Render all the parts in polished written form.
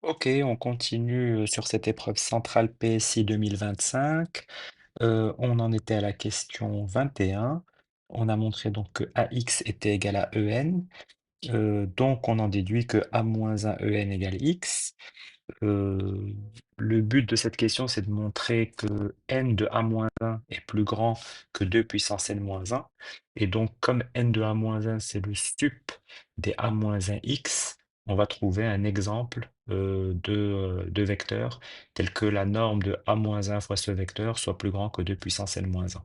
Ok, on continue sur cette épreuve centrale PSI 2025. On en était à la question 21. On a montré donc que AX était égal à EN. Donc on en déduit que A-1 EN égale X. Euh, le but de cette question, c'est de montrer que n de A-1 est plus grand que 2 puissance n-1. Et donc, comme n de A-1, c'est le sup des A-1x, on va trouver un exemple de vecteur tel que la norme de A-1 fois ce vecteur soit plus grand que 2 puissance n-1.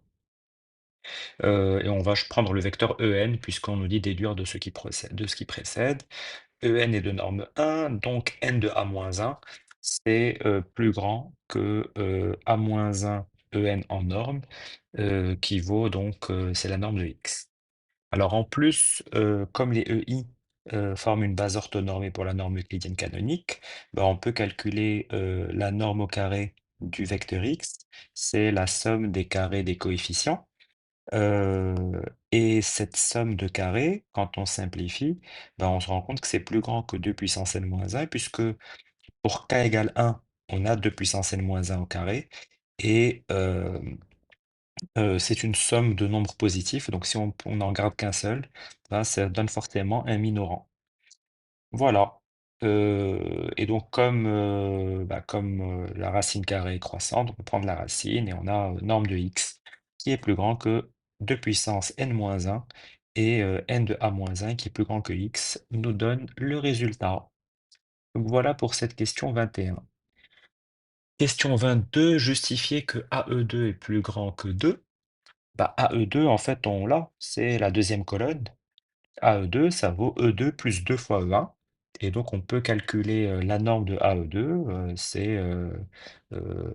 Et on va prendre le vecteur En puisqu'on nous dit déduire de ce qui précède. En est de norme 1, donc n de A-1, c'est plus grand que A-1 En en norme, qui vaut donc, c'est la norme de x. Alors en plus, comme les EI forment une base orthonormée pour la norme euclidienne canonique, bah, on peut calculer la norme au carré du vecteur x, c'est la somme des carrés des coefficients. Et cette somme de carrés, quand on simplifie, ben, on se rend compte que c'est plus grand que 2 puissance n-1, puisque pour k égale 1, on a 2 puissance n-1 au carré, et c'est une somme de nombres positifs, donc si on n'en garde qu'un seul, ben, ça donne forcément un minorant. Voilà. Et donc comme la racine carrée est croissante, on peut prendre la racine et on a norme de x qui est plus grand que 2 puissance n-1 et n de a-1 qui est plus grand que x nous donne le résultat. Donc voilà pour cette question 21. Question 22, justifier que AE2 est plus grand que 2. Bah, AE2, en fait, on l'a, c'est la deuxième colonne. AE2, ça vaut E2 plus 2 fois E1. Et donc, on peut calculer la norme de AE2, c'est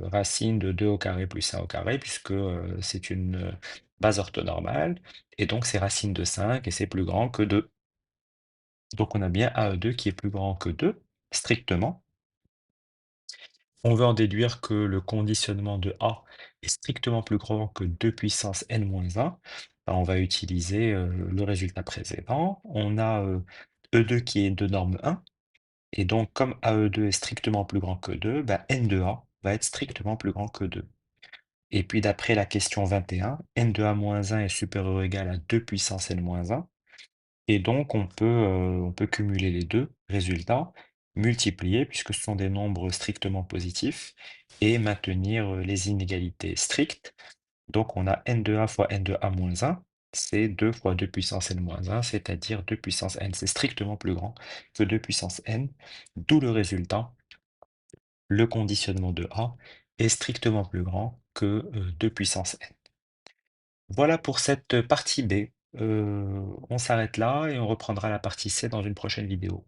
racine de 2 au carré plus 1 au carré, puisque c'est une base orthonormale. Et donc, c'est racine de 5 et c'est plus grand que 2. Donc, on a bien AE2 qui est plus grand que 2, strictement. On veut en déduire que le conditionnement de A est strictement plus grand que 2 puissance n-1. Ben, on va utiliser le résultat précédent. On a E2 qui est de norme 1. Et donc, comme AE2 est strictement plus grand que 2, ben, n de A va être strictement plus grand que 2. Et puis, d'après la question 21, n de A-1 est supérieur ou égal à 2 puissance n-1. Et donc, on peut cumuler les deux résultats, multiplier, puisque ce sont des nombres strictement positifs, et maintenir les inégalités strictes. Donc, on a n de a fois n de a moins 1, c'est 2 fois 2 puissance n moins 1, c'est-à-dire 2 puissance n. C'est strictement plus grand que 2 puissance n, d'où le résultat, le conditionnement de a est strictement plus grand que 2 puissance n. Voilà pour cette partie B. On s'arrête là et on reprendra la partie C dans une prochaine vidéo.